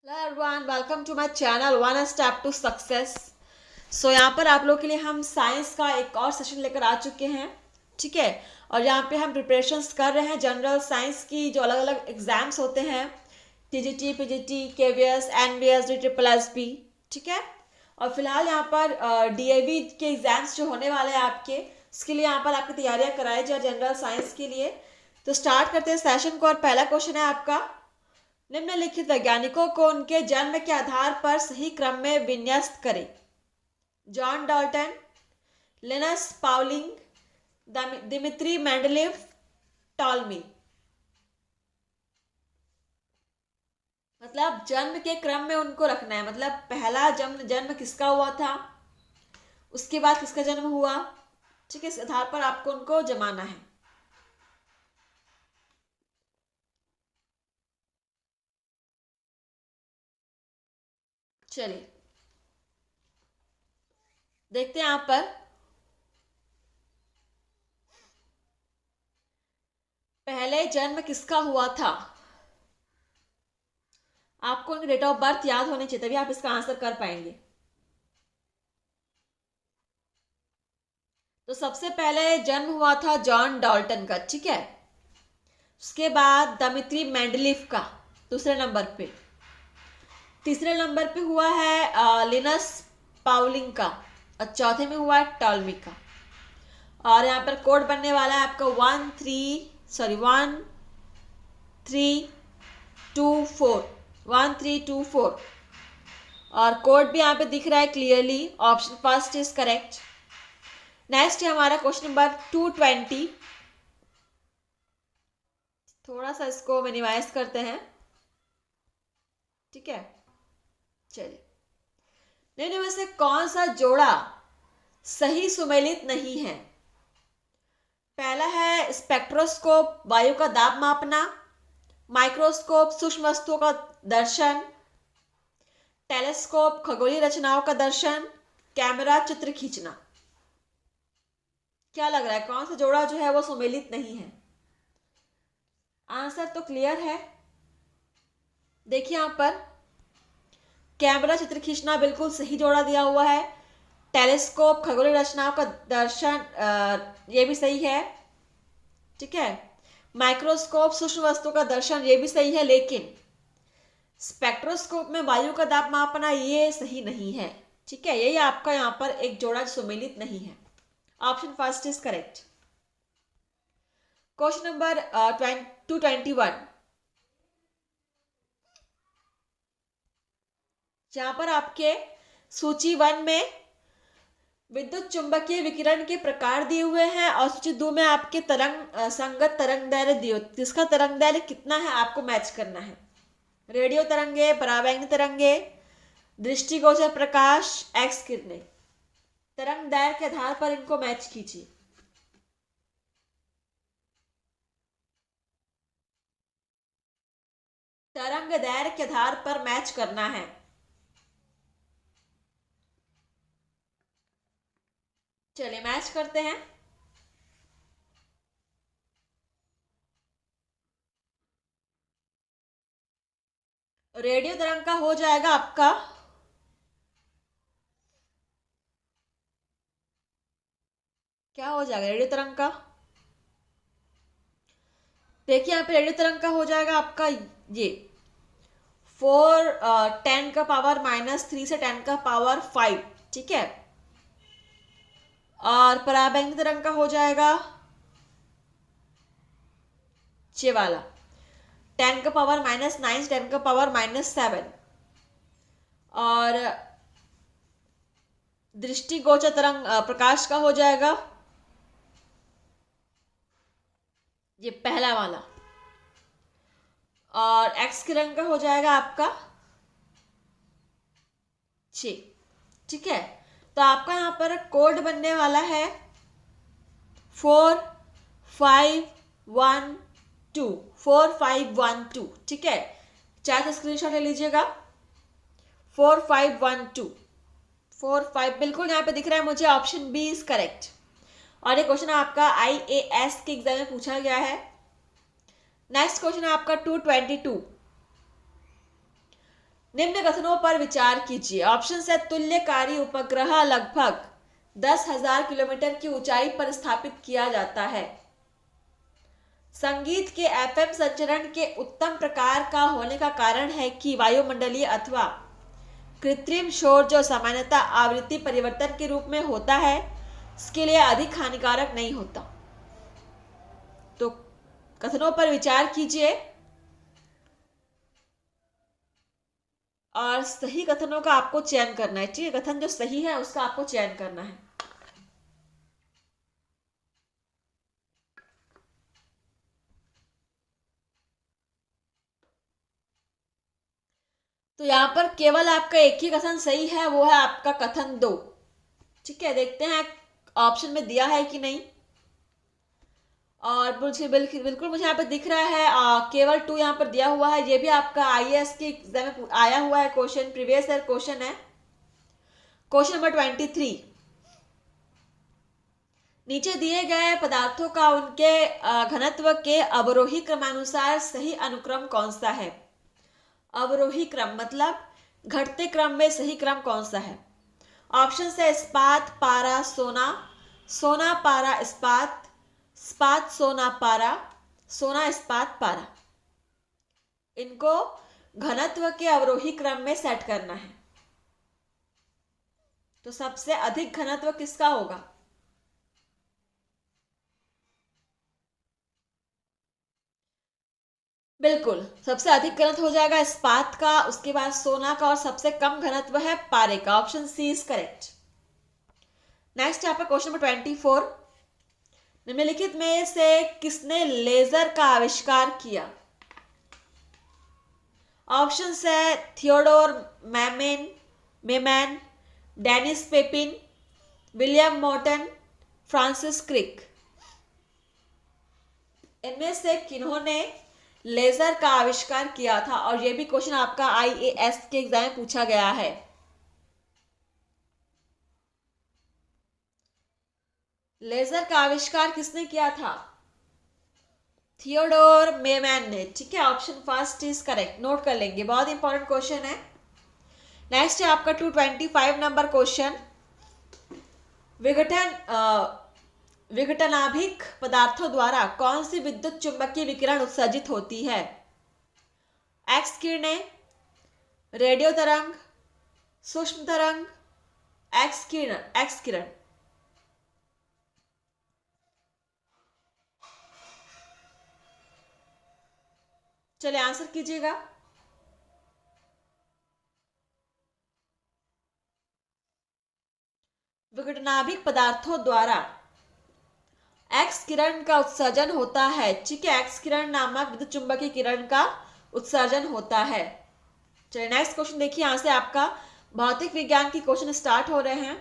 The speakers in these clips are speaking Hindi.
Hello everyone, welcome to my channel one step to success. यहाँ पर आप लोगों के लिए हम साइंस का एक और सेशन लेकर आ चुके हैं। ठीक है। और यहाँ पे हम प्रिपरेशंस कर रहे हैं जनरल साइंस की जो अलग अलग एग्जाम्स होते हैं, TGT, PGT, KVS, NVS, DSSS। ठीक है। और फिलहाल यहाँ पर डीएवी के एग्जाम्स जो होने वाले हैं आपके, इसके लिए यहाँ पर आपकी तैयारियां कराई जाए जनरल साइंस के लिए। तो स्टार्ट करते हैं सेशन को। और पहला क्वेश्चन है आपका, निम्नलिखित वैज्ञानिकों को उनके जन्म के आधार पर सही क्रम में विन्यस्त करें। John Dalton, Linus Pauling, Dmitry Mendeleev, Ptolemy. मतलब जन्म के क्रम में उनको रखना है। मतलब पहला जन्म जन्म किसका हुआ था, उसके बाद किसका जन्म हुआ। ठीक है। इस आधार पर आपको उनको जमाना है। चलिए देखते हैं। यहाँ पर पहले जन्म किसका हुआ था, आपको उनकी डेट ऑफ बर्थ याद होनी चाहिए, तभी आप इसका आंसर कर पाएंगे। तो सबसे पहले जन्म हुआ था जॉन डाल्टन का। ठीक है। उसके बाद दमित्री मेंडलीफ का दूसरे नंबर पे। तीसरे नंबर पे हुआ है लिनस पाउलिंग का। और चौथे में हुआ है टॉलमी का। और यहाँ पर कोड बनने वाला है आपका 1324 1324। और कोड भी यहाँ पे दिख रहा है clearly. Option first is correct. Next है हमारा क्वेश्चन नंबर 220। थोड़ा सा इसको मिनिमाइज करते हैं। ठीक है। चलिए, निम्न में से कौन सा जोड़ा सही सुमेलित नहीं है। पहला है स्पेक्ट्रोस्कोप, वायु का दाब मापना। माइक्रोस्कोप, सूक्ष्म वस्तुओं का दर्शन। टेलीस्कोप, खगोलीय रचनाओं का दर्शन। कैमरा, चित्र खींचना। क्या लग रहा है कौन सा जोड़ा जो है वो सुमेलित नहीं है। आंसर तो क्लियर है। देखिए यहाँ पर कैमरा, चित्र खींचना बिल्कुल सही जोड़ा दिया हुआ है। टेलीस्कोप, खगोलीय रचनाओं का दर्शन, ये भी सही है। ठीक है। माइक्रोस्कोप, सूक्ष्म वस्तु का दर्शन, ये भी सही है। लेकिन स्पेक्ट्रोस्कोप में वायु का दाब मापना ये सही नहीं है। ठीक है। यही आपका यहाँ पर एक जोड़ा सुमेलित नहीं है। Option first is correct. Question number 221। जहां पर आपके सूची 1 में विद्युत चुंबकीय विकिरण के प्रकार दिए हुए हैं और सूची 2 में आपके तरंग संगत तरंग दैर्घ्य दिए। जिसका तरंग दैर्घ्य कितना है आपको मैच करना है। रेडियो तरंगे, परावैंगनी तरंगे, दृष्टिगोचर प्रकाश, एक्स किरणें। तरंग दैर्घ्य के आधार पर इनको मैच कीजिए। तरंग दैर्घ्य के आधार पर मैच करना है। चलिए मैच करते हैं। रेडियो तरंग का हो जाएगा आपका क्या हो जाएगा रेडियो तरंग का। देखिए यहाँ पे रेडियो तरंग का हो जाएगा आपका ये 4 10⁻³ से 10⁵ ठीक है। और पराबैंगनी तरंग का हो जाएगा ये वाला 10⁻⁹ से 10⁻⁷। और दृष्टिगोचर तरंग प्रकाश का हो जाएगा ये पहला वाला। और एक्स किरण का हो जाएगा आपका 6। ठीक है। तो आपका यहाँ पर कोड बनने वाला है 4512 4512। ठीक है। चाहे तो स्क्रीनशॉट ले लीजिएगा। 4512 45 बिल्कुल यहाँ पे दिख रहा है मुझे। Option B is correct. और ये क्वेश्चन आपका IAS के एग्जाम में पूछा गया है। नेक्स्ट क्वेश्चन है आपका 222। निम्न कथनों पर विचार कीजिए। ऑप्शन है तुल्यकारी उपग्रह लगभग 10,000 किलोमीटर की ऊंचाई पर स्थापित किया जाता है। संगीत के एफएम संचरण के उत्तम प्रकार का होने का कारण है कि वायुमंडलीय अथवा कृत्रिम शोर जो सामान्यतः आवृत्ति परिवर्तन के रूप में होता है, इसके लिए अधिक हानिकारक नहीं होता। तो कथनों पर विचार कीजिए और सही कथनों का आपको चयन करना है। ठीक है, कथन जो सही है उसका आपको चयन करना है। तो यहां पर केवल आपका एक ही कथन सही है, वो है आपका कथन 2। ठीक है, देखते हैं ऑप्शन में दिया है कि नहीं। और मुझे बिल्कुल मुझे यहाँ पे दिख रहा है केवल 2 यहाँ पर दिया हुआ है। ये भी आपका आईएएस के एग्जाम में आया हुआ है क्वेश्चन, प्रीवियस ईयर क्वेश्चन है, क्वेश्चन नंबर 23। नीचे दिए गए पदार्थों का उनके घनत्व के अवरोही क्रमानुसार सही अनुक्रम कौन सा है। अवरोही क्रम मतलब घटते क्रम में सही क्रम कौन सा है। ऑप्शन है इस्पात, पारा, सोना, सोना, पारा, इस्पात, इस्पात, सोना, पारा, सोना, इस्पात, पारा। इनको घनत्व के अवरोही क्रम में सेट करना है। तो सबसे अधिक घनत्व किसका होगा। बिल्कुल, सबसे अधिक घनत्व हो जाएगा इस्पात का, उसके बाद सोना का, और सबसे कम घनत्व है पारे का। Option C is correct. Next यहाँ पर क्वेश्चन नंबर 24। निम्नलिखित में से किसने लेजर का आविष्कार किया। ऑप्शन है Theodore Maiman, Denis Papin, William Morton, Francis Crick. इनमें से किन्होंने लेजर का आविष्कार किया था। और यह भी क्वेश्चन आपका आईएएस के एग्जाम में पूछा गया है। लेजर का आविष्कार किसने किया था। थियोडोर मेमैन ने। ठीक है, option first is correct, note कर लेंगे, बहुत इंपॉर्टेंट क्वेश्चन है। नेक्स्ट है आपका 225 नंबर क्वेश्चन। विघटनाभिक पदार्थों द्वारा कौन सी विद्युत चुंबकीय विकिरण उत्सर्जित होती है। एक्स किरणें, रेडियो तरंग, सूक्ष्म तरंग, एक्स किरण। चलिए आंसर कीजिएगा। विघटनाभिक पदार्थों द्वारा एक्स किरण का उत्सर्जन होता है। ठीक है, एक्स किरण नामक विद्युत चुंबकीय किरण का उत्सर्जन होता है। चलिए नेक्स्ट क्वेश्चन देखिए, यहां से आपका भौतिक विज्ञान की क्वेश्चन स्टार्ट हो रहे हैं।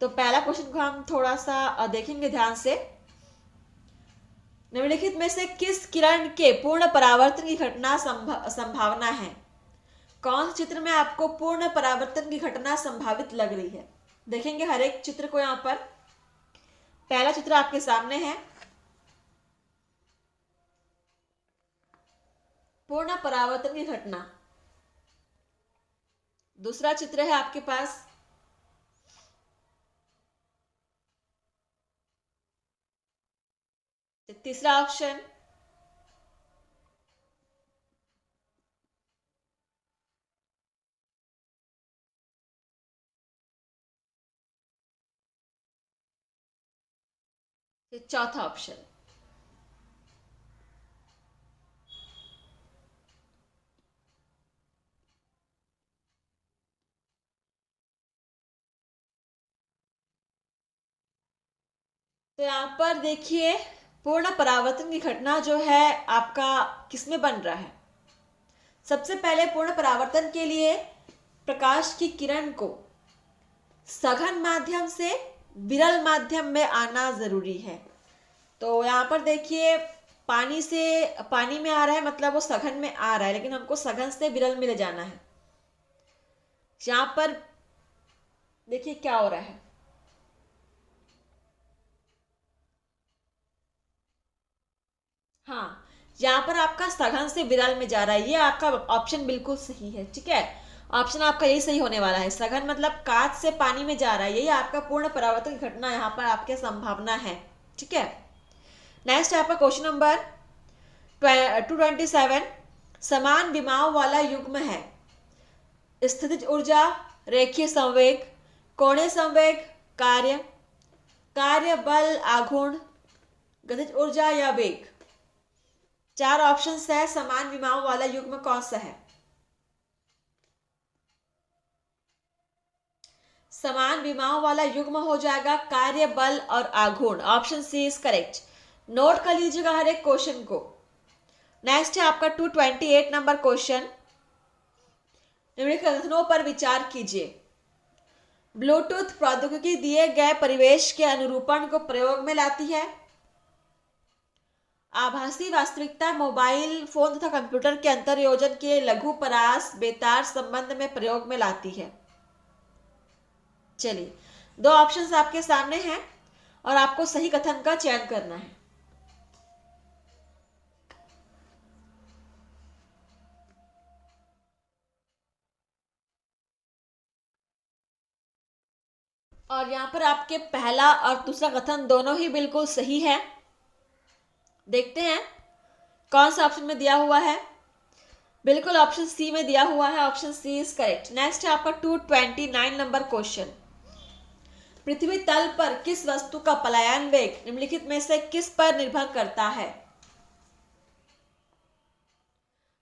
तो पहला क्वेश्चन को हम थोड़ा सा देखेंगे ध्यान से। निम्नलिखित में से किस किरण के पूर्ण परावर्तन की घटना संभावना है। कौन से चित्र में आपको पूर्ण परावर्तन की घटना संभावित लग रही है। देखेंगे हर एक चित्र को। यहां पर पहला चित्र आपके सामने है, पूर्ण परावर्तन की घटना। दूसरा चित्र है आपके पास तीसरा ऑप्शन। चौथा ऑप्शन। तो यहां पर देखिए पूर्ण परावर्तन की घटना जो है आपका किसमें बन रहा है। सबसे पहले पूर्ण परावर्तन के लिए प्रकाश की किरण को सघन माध्यम से विरल माध्यम में आना जरूरी है। तो यहाँ पर देखिए पानी में आ रहा है, मतलब वो सघन में आ रहा है, लेकिन हमको सघन से विरल में ले जाना है। यहाँ पर देखिए क्या हो रहा है। हाँ, यहाँ पर आपका सघन से विरल में जा रहा है, ये आपका ऑप्शन बिल्कुल सही है। ठीक है, ऑप्शन आपका यही सही होने वाला है। सघन मतलब कांच से पानी में जा रहा है, यही आपका पूर्ण परावर्तन घटना यहाँ पर आपके संभावना है। ठीक है, नेक्स्ट आपका क्वेश्चन नंबर 227, समान विमाओं वाला युग्म है। स्थितिज ऊर्जा, रेखीय संवेग, कोणीय संवेग, कार्य, कार्य बल, आघूर्ण, गतिज ऊर्जा या वेग। 4 ऑप्शंस है, समान विमाओं वाला युग्म कौन सा है? समान विमाओं वाला युग्म हो जाएगा कार्य बल और आघूर्ण। Option C is correct. Note कर लीजिएगा हर एक क्वेश्चन को। नेक्स्ट है आपका 228 नंबर क्वेश्चन। निम्नलिखित कथनों पर विचार कीजिए। ब्लूटूथ प्रौद्योगिकी दिए गए परिवेश के अनुरूपण को प्रयोग में लाती है। आभासी वास्तविकता मोबाइल फोन तथा कंप्यूटर के अंतर्योजन के लघु परास बेतार संबंध में प्रयोग में लाती है। चलिए, 2 ऑप्शंस आपके सामने हैं और आपको सही कथन का चयन करना है। और यहां पर आपके पहला और दूसरा कथन दोनों ही बिल्कुल सही है। देखते हैं कौन सा ऑप्शन में दिया हुआ है। बिल्कुल ऑप्शन सी में दिया हुआ है। Option C is correct. Next है आपका 229 नंबर क्वेश्चन। पृथ्वी तल पर किस वस्तु का पलायन वेग निम्नलिखित में से किस पर निर्भर करता है?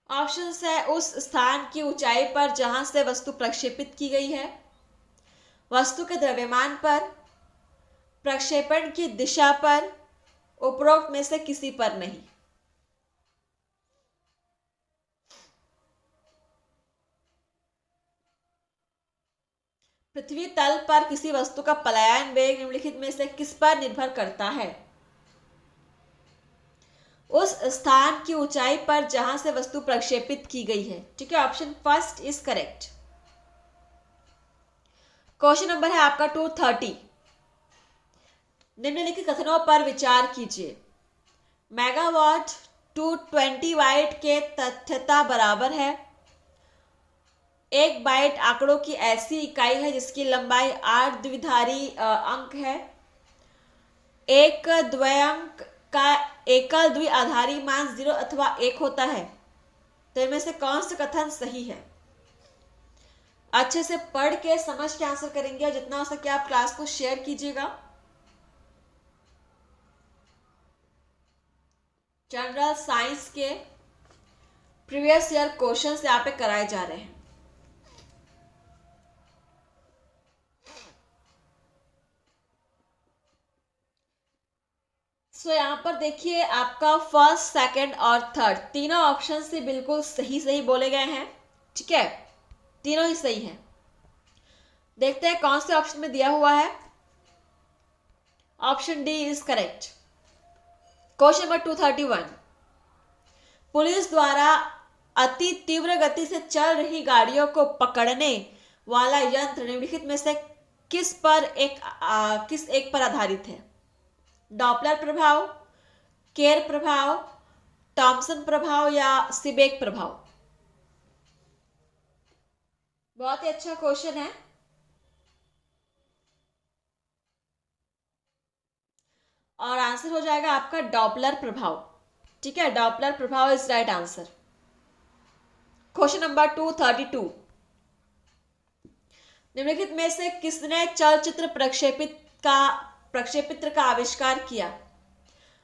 ऑप्शन है उस स्थान की ऊंचाई पर जहां से वस्तु प्रक्षेपित की गई है, वस्तु के द्रव्यमान पर, प्रक्षेपण की दिशा पर, उपरोक्त में से किसी पर नहीं। पृथ्वी तल पर किसी वस्तु का पलायन वेग निम्नलिखित में से किस पर निर्भर करता है? उस स्थान की ऊंचाई पर जहां से वस्तु प्रक्षेपित की गई है। ठीक है, option first is correct. Question number है आपका 230। निम्नलिखित कथनों पर विचार कीजिए। मेगावाट 220 वाट के तथ्यता बराबर है। 1 बाइट आंकड़ों की ऐसी इकाई है जिसकी लंबाई 8 द्विधारी अंक है। एक द्वयांक का एकल द्विआधारी मान 0 अथवा 1 होता है। तो इनमें से कौन सा कथन सही है? अच्छे से पढ़ के समझ के आंसर करेंगे और जितना हो सके आप क्लास को शेयर कीजिएगा। जनरल साइंस के प्रीवियस ईयर क्वेश्चंस यहाँ पे कराए जा रहे हैं। सो यहाँ पर देखिए आपका फर्स्ट, सेकंड और थर्ड तीनों ऑप्शन से बिल्कुल सही सही बोले गए हैं। ठीक है, तीनों ही सही हैं। देखते हैं कौन से ऑप्शन में दिया हुआ है। Option D is correct. Question number 231। Police द्वारा अति तीव्र गति से चल रही गाड़ियों को पकड़ने वाला यंत्र निम्नलिखित में से किस एक पर आधारित है? डॉपलर प्रभाव, केर प्रभाव, टॉमसन प्रभाव या सिबेक प्रभाव? बहुत ही अच्छा क्वेश्चन है। और आंसर हो जाएगा आपका डॉपलर प्रभाव। ठीक है, डॉपलर प्रभाव is right answer. Question number 232। निम्नलिखित में से किसने चलचित्र प्रक्षेपित्र का आविष्कार किया?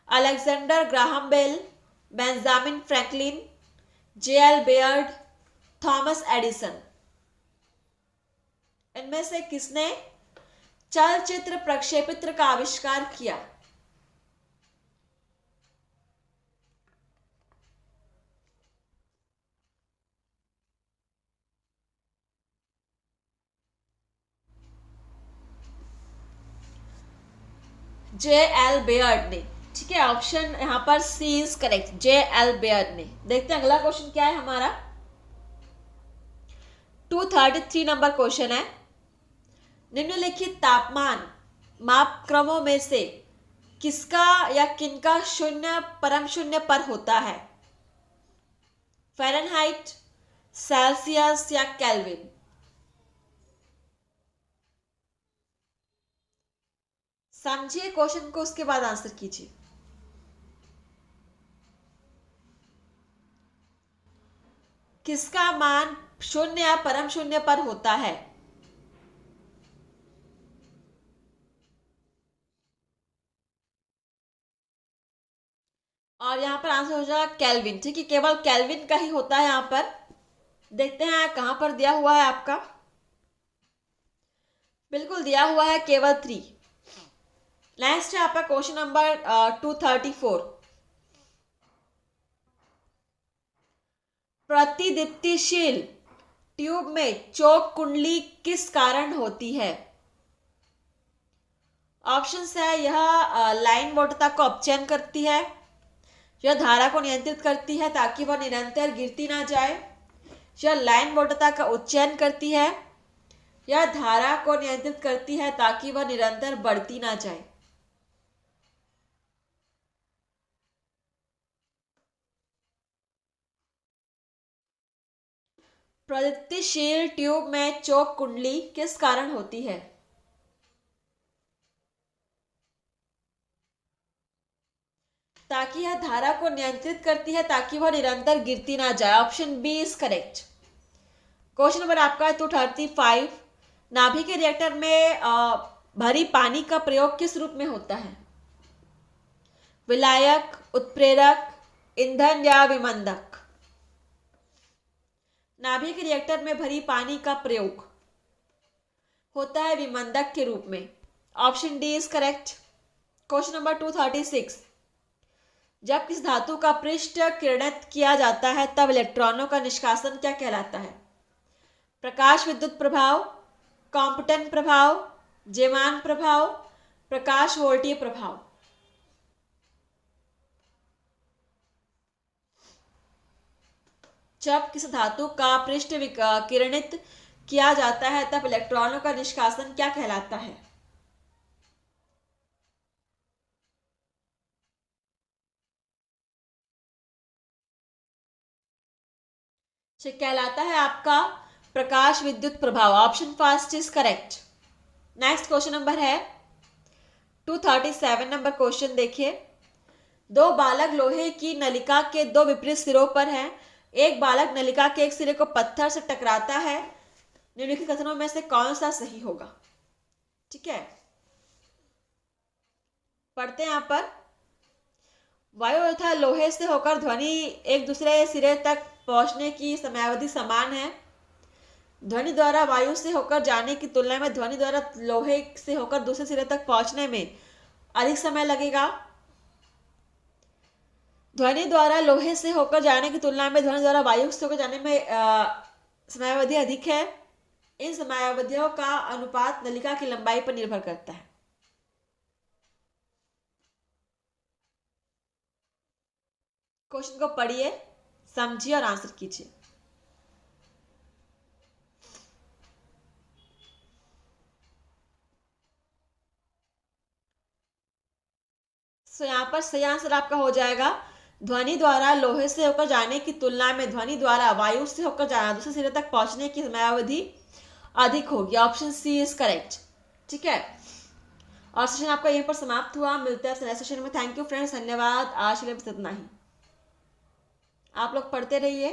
Alexander Graham Bell, Benjamin Franklin, J L. Baird, Thomas Edison. इनमें से किसने चलचित्र प्रक्षेपित्र का आविष्कार किया? जे.एल. बेयर्ड ने। ठीक है, ऑप्शन यहां पर सी इज करेक्ट, जे.एल. बेयर्ड ने। देखते हैं अगला क्वेश्चन क्या है हमारा। 233 नंबर क्वेश्चन है। निम्नलिखित तापमान मापक्रमों में से किसका या किनका शून्य परम शून्य पर होता है? फ़ारेनहाइट, सेल्सियस या केल्विन? समझिए क्वेश्चन को, उसके बाद आंसर कीजिए। किसका मान शून्य या परम शून्य पर होता है? और यहाँ पर आंसर हो जाएगा केल्विन। ठीक है, केवल केल्विन का ही होता है यहाँ पर। देखते हैं कहाँ पर दिया हुआ है आपका। बिल्कुल दिया हुआ है केवल 3। नेक्स्ट है आपका क्वेश्चन नंबर 234। प्रतिदीप्तिशील ट्यूब में चोक कुंडली किस कारण होती है? ऑप्शंस है, यह लाइन वोल्टता को अपचयन करती है, यह धारा को नियंत्रित करती है ताकि वह निरंतर गिरती ना जाए, यह लाइन वोल्टता का उच्चयन करती है, यह धारा को नियंत्रित करती है ताकि वह निरंतर बढ़ती ना जाए। प्रतिदीप्तिशील ट्यूब में चोक कुंडली किस कारण होती है? ताकि यह धारा को नियंत्रित करती है ताकि वह निरंतर गिरती ना जाए। Option B is correct. Question number आपका 235। नाभि के रिएक्टर में भरी पानी का प्रयोग किस रूप में होता है? विलायक, उत्प्रेरक, ईंधन या विमंदक? नाभि के रिएक्टर में भरी पानी का प्रयोग होता है विमंदक के रूप में। Option D is correct. Question number 236। जब किस धातु का पृष्ठ किरणित किया जाता है तब इलेक्ट्रॉनों का निष्कासन क्या कहलाता है? प्रकाश विद्युत प्रभाव, कॉम्पटन प्रभाव, जेमान प्रभाव, प्रकाश वोल्टीय प्रभाव? जब किस धातु का पृष्ठ किरणित किया जाता है तब इलेक्ट्रॉनों का निष्कासन क्या कहलाता है? कहलाता है आपका प्रकाश विद्युत प्रभाव। Option first is correct. Next question number है 237 नंबर क्वेश्चन देखिए। दो बालक लोहे की नलिका के दो विपरीत सिरों पर हैं। एक बालक नलिका के एक सिरे को पत्थर से टकराता है। निम्नलिखित कथनों में से कौन सा सही होगा? ठीक है, पढ़ते हैं यहाँ पर। वायु तथा लोहे से होकर ध्वनि एक दूसरे सिरे तक पहुंचने की समयावधि समान है। ध्वनि द्वारा वायु से होकर जाने की तुलना में ध्वनि द्वारा लोहे से होकर दूसरे सिरे तक पहुंचने में अधिक समय लगेगा। ध्वनि द्वारा लोहे से होकर जाने की तुलना में ध्वनि द्वारा वायु से होकर जाने में समयावधि अधिक है। इन समयावधियों का अनुपात नलिका की लंबाई पर निर्भर करता है। क्वेश्चन को पढ़िए, समझिए और आंसर कीजिए। सो यहाँ पर सही आंसर आपका हो जाएगा, ध्वनि द्वारा लोहे से होकर जाने की तुलना में ध्वनि द्वारा वायु से होकर जाना दूसरे सिरे तक पहुंचने की समयावधि अधिक होगी। Option C is correct. ठीक है, और सेशन आपका यहीं पर समाप्त हुआ। मिलते हैं नेक्स्ट सेशन में। थैंक यू फ्रेंड्स, धन्यवाद। आज के लिए बस इतना ही। आप लोग पढ़ते रहिए।